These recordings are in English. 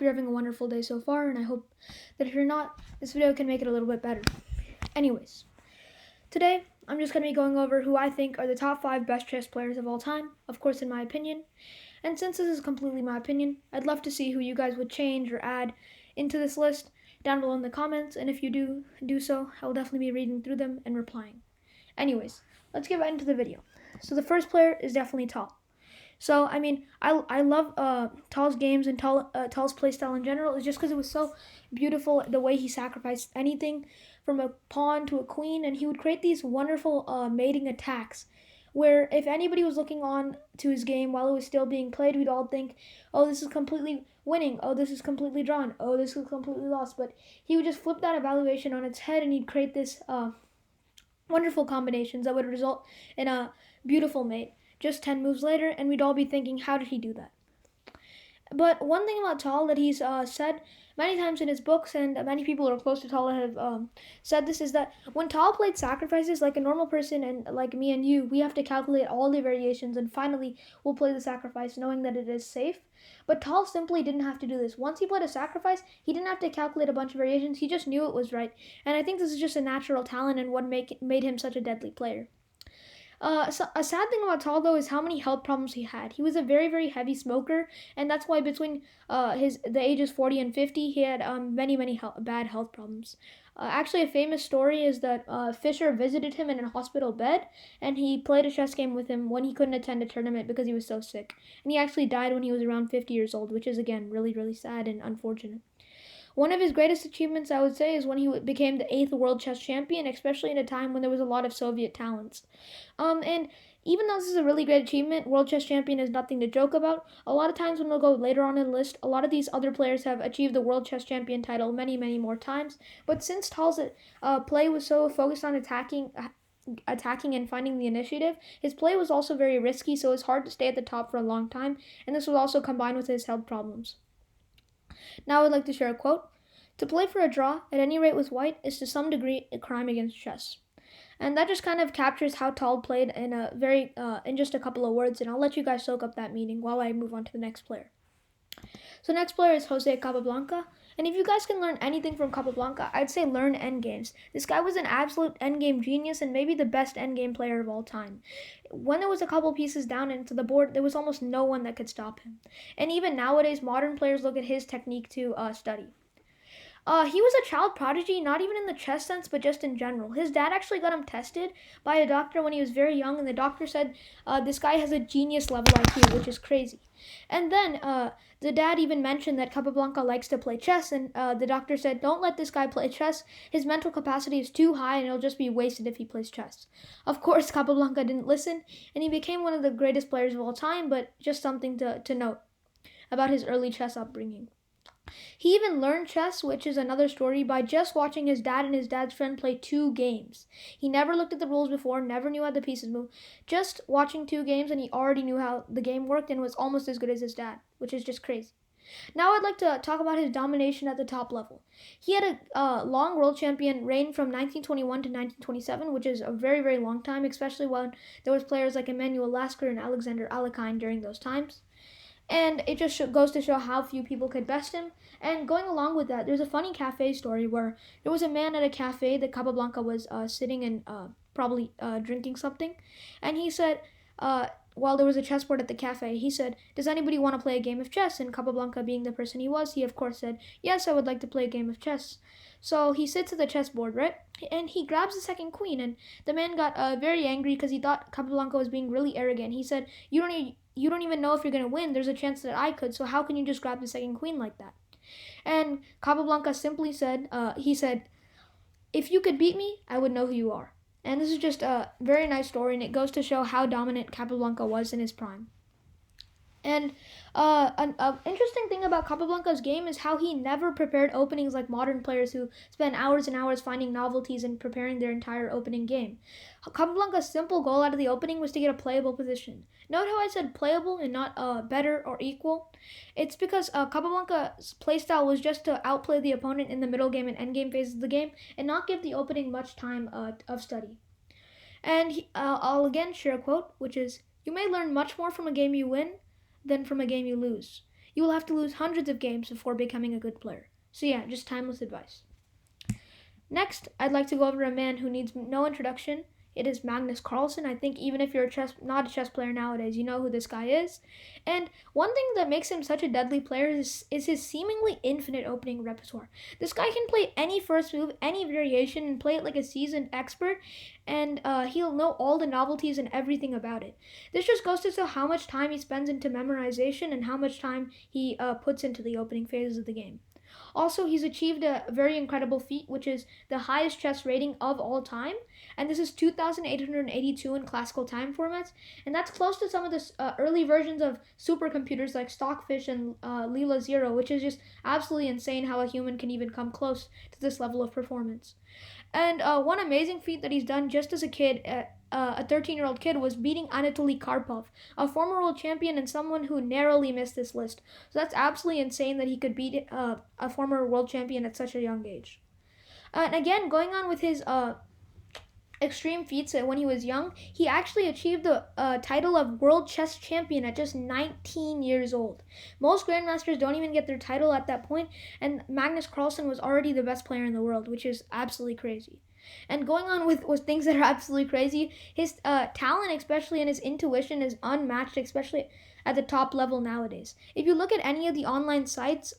you're having a wonderful day so far, and I hope that if you're not, this video can make it a little bit better. Anyways, today I'm just going to be going over who I think are the top 5 best chess players of all time, of course in my opinion. And since this is completely my opinion, I'd love to see who you guys would change or add into this list down below in the comments, and if you do so, I will definitely be reading through them and replying. Anyways, let's get right into the video. So the first player is definitely Tal. So, I love Tal's games and Tal's playstyle in general. It's just because it was so beautiful the way he sacrificed anything from a pawn to a queen, and he would create these wonderful mating attacks where if anybody was looking on to his game while it was still being played, we'd all think, oh, this is completely winning, oh, this is completely drawn, oh, this is completely lost. But he would just flip that evaluation on its head, and he'd create this wonderful combinations that would result in a beautiful mate just 10 moves later, and we'd all be thinking, how did he do that? But one thing about Tal that he's said many times in his books, and many people who are close to Tal have said this, is that when Tal played sacrifices, like a normal person and like me and you, we have to calculate all the variations, and finally we'll play the sacrifice knowing that it is safe. But Tal simply didn't have to do this. Once he played a sacrifice, he didn't have to calculate a bunch of variations, he just knew it was right. And I think this is just a natural talent and what made him such a deadly player. So a sad thing about Tal though is how many health problems he had. He was a very, very heavy smoker, and that's why between the ages 40 and 50, he had many bad health problems. Actually, a famous story is that Fischer visited him in a hospital bed, and he played a chess game with him when he couldn't attend a tournament because he was so sick. And he actually died when he was around 50 years old, which is again really, really sad and unfortunate. One of his greatest achievements, I would say, is when he became the 8th world chess champion, especially in a time when there was a lot of Soviet talents. And even though this is a really great achievement, world chess champion is nothing to joke about. A lot of times when we'll go later on in the list, a lot of these other players have achieved the world chess champion title many more times. But since Tal's play was so focused on attacking and finding the initiative, his play was also very risky, so it's hard to stay at the top for a long time, and this was also combined with his health problems. Now I'd like to share a quote. To play for a draw, at any rate with white, is to some degree a crime against chess. And that just kind of captures how Tal played in just a couple of words, and I'll let you guys soak up that meaning while I move on to the next player. So next player is Jose Capablanca, and if you guys can learn anything from Capablanca, I'd say learn endgames. This guy was an absolute endgame genius and maybe the best endgame player of all time. When there was a couple pieces down into the board, there was almost no one that could stop him. And even nowadays, modern players look at his technique to study. He was a child prodigy, not even in the chess sense, but just in general. His dad actually got him tested by a doctor when he was very young, and the doctor said, this guy has a genius level IQ, which is crazy. And then the dad even mentioned that Capablanca likes to play chess, and the doctor said, don't let this guy play chess. His mental capacity is too high, and it'll just be wasted if he plays chess. Of course, Capablanca didn't listen, and he became one of the greatest players of all time, but just something to note about his early chess upbringing. He even learned chess, which is another story, by just watching his dad and his dad's friend play 2 games. He never looked at the rules before, never knew how the pieces moved. Just watching 2 games and he already knew how the game worked and was almost as good as his dad, which is just crazy. Now I'd like to talk about his domination at the top level. He had a long world champion reign from 1921 to 1927, which is a very long time, especially when there was players like Emanuel Lasker and Alexander Alekhine during those times. And it just goes to show how few people could best him. And going along with that, there's a funny cafe story where there was a man at a cafe that Capablanca was sitting and probably drinking something. And he said, while there was a chessboard at the cafe, he said, does anybody want to play a game of chess? And Capablanca, being the person he was, he of course said, yes, I would like to play a game of chess. So he sits at the chessboard, right? And he grabs the second queen. And the man got very angry because he thought Capablanca was being really arrogant. He said, you don't even know if you're going to win. There's a chance that I could, so how can you just grab the second queen like that? And Capablanca simply said, if you could beat me, I would know who you are. And this is just a very nice story, and it goes to show how dominant Capablanca was in his prime. And an interesting thing about Capablanca's game is how he never prepared openings like modern players who spend hours and hours finding novelties and preparing their entire opening game. Capablanca's simple goal out of the opening was to get a playable position. Note how I said playable and not better or equal? It's because Capablanca's playstyle was just to outplay the opponent in the middle game and endgame phases of the game and not give the opening much time of study. And I'll again share a quote, which is, you may learn much more from a game you win than from a game you lose. You will have to lose hundreds of games before becoming a good player. So yeah, just timeless advice. Next, I'd like to go over a man who needs no introduction. It is Magnus Carlsen. I think even if you're not a chess player nowadays, you know who this guy is. And one thing that makes him such a deadly player is his seemingly infinite opening repertoire. This guy can play any first move, any variation, and play it like a seasoned expert, and he'll know all the novelties and everything about it. This just goes to show how much time he spends into memorization and how much time he puts into the opening phases of the game. Also, he's achieved a very incredible feat, which is the highest chess rating of all time, and this is 2,882 in classical time formats, and that's close to some of the early versions of supercomputers like Stockfish and Leela Zero, which is just absolutely insane how a human can even come close to this level of performance. And one amazing feat that he's done just as a kid, a 13-year-old kid, was beating Anatoly Karpov, a former world champion and someone who narrowly missed this list. So that's absolutely insane that he could beat a former world champion at such a young age. And again, going on with his extreme feats when he was young, he actually achieved the title of World Chess Champion at just 19 years old. Most Grandmasters don't even get their title at that point, and Magnus Carlsen was already the best player in the world, which is absolutely crazy. And going on with things that are absolutely crazy, his talent, especially, and his intuition is unmatched, especially at the top level nowadays. If you look at any of the online sites,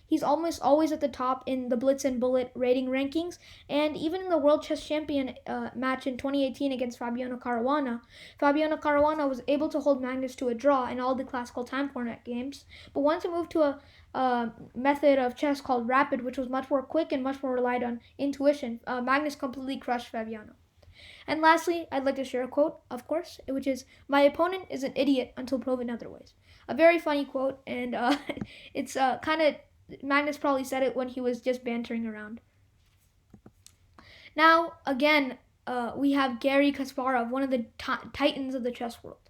he's almost always at the top in the Blitz and Bullet rating rankings, and even in the World Chess Champion match in 2018 against Fabiano Caruana was able to hold Magnus to a draw in all the classical time format games, but once it moved to a method of chess called Rapid, which was much more quick and much more relied on intuition, Magnus completely crushed Fabiano. And lastly, I'd like to share a quote, of course, which is, "My opponent is an idiot until proven otherwise." A very funny quote, and it's kind of, Magnus probably said it when he was just bantering around. Now, again, we have Garry Kasparov, one of the titans of the chess world.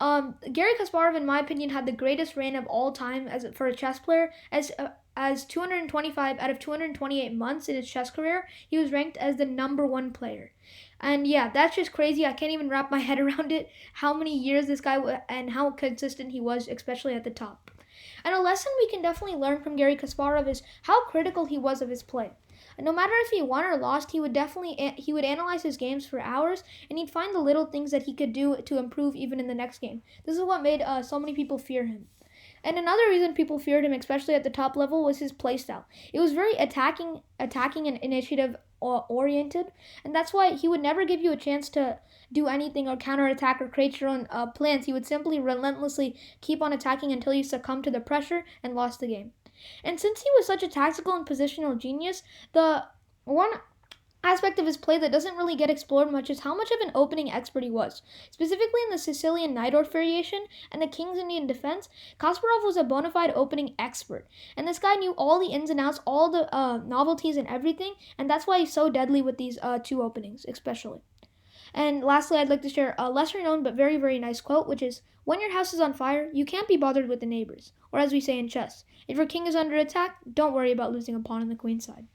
Garry Kasparov, in my opinion, had the greatest reign of all time for a chess player. As 225 out of 228 months in his chess career, he was ranked as the #1 player. And yeah, that's just crazy. I can't even wrap my head around it, how many years this guy and how consistent he was, especially at the top. And a lesson we can definitely learn from Garry Kasparov is how critical he was of his play. And no matter if he won or lost, he would analyze his games for hours, and he'd find the little things that he could do to improve even in the next game. This is what made so many people fear him. And another reason people feared him, especially at the top level, was his playstyle. It was very attacking and initiative oriented, and that's why he would never give you a chance to do anything or counterattack or create your own plans. He would simply relentlessly keep on attacking until you succumbed to the pressure and lost the game. And since he was such a tactical and positional genius, the one aspect of his play that doesn't really get explored much is how much of an opening expert he was. Specifically in the Sicilian Najdorf variation and the King's Indian defense, Kasparov was a bona fide opening expert. And this guy knew all the ins and outs, all the novelties and everything, and that's why he's so deadly with these two openings, especially. And lastly, I'd like to share a lesser known but very, very nice quote, which is, "When your house is on fire, you can't be bothered with the neighbors." Or as we say in chess, if your king is under attack, don't worry about losing a pawn on the queen side.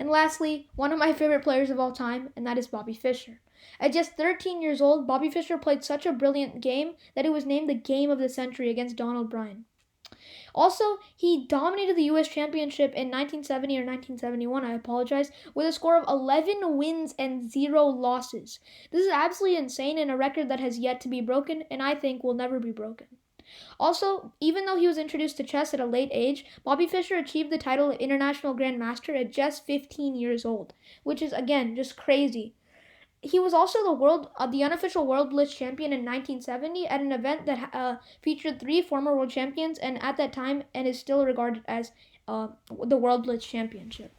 And lastly, one of my favorite players of all time, and that is Bobby Fischer. At just 13 years old, Bobby Fischer played such a brilliant game that it was named the Game of the Century against Donald Bryan. Also, he dominated the U.S. Championship in 1970 or 1971, with a score of 11 wins and 0 losses. This is absolutely insane and a record that has yet to be broken, and I think will never be broken. Also, even though he was introduced to chess at a late age, Bobby Fischer achieved the title of International Grandmaster at just 15 years old, which is, again, just crazy. He was also the unofficial World Blitz champion in 1970 at an event that featured 3 former world champions, and at that time, and is still regarded as the World Blitz Championship.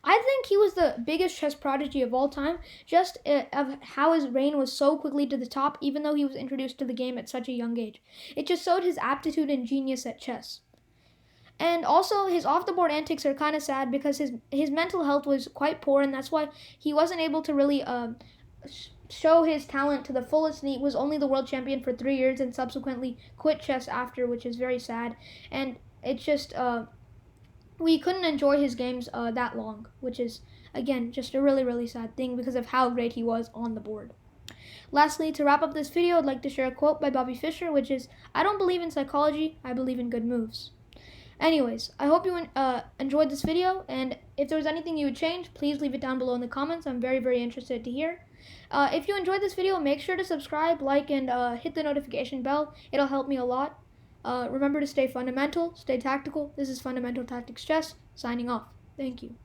I think he was the biggest chess prodigy of all time, just of how his reign was so quickly to the top, even though he was introduced to the game at such a young age. It just showed his aptitude and genius at chess. And also, his off-the-board antics are kind of sad because his mental health was quite poor, and that's why he wasn't able to really show his talent to the fullest, and he was only the world champion for 3 years and subsequently quit chess after, which is very sad. And it's just... we couldn't enjoy his games that long, which is, again, just a really, really sad thing because of how great he was on the board. Lastly, to wrap up this video, I'd like to share a quote by Bobby Fischer, which is, "I don't believe in psychology, I believe in good moves." Anyways, I hope you enjoyed this video, and if there was anything you would change, please leave it down below in the comments. I'm very, very interested to hear. If you enjoyed this video, make sure to subscribe, like, and hit the notification bell. It'll help me a lot. Remember to stay fundamental, stay tactical. This is Fundamental Tactics Chess, signing off. Thank you.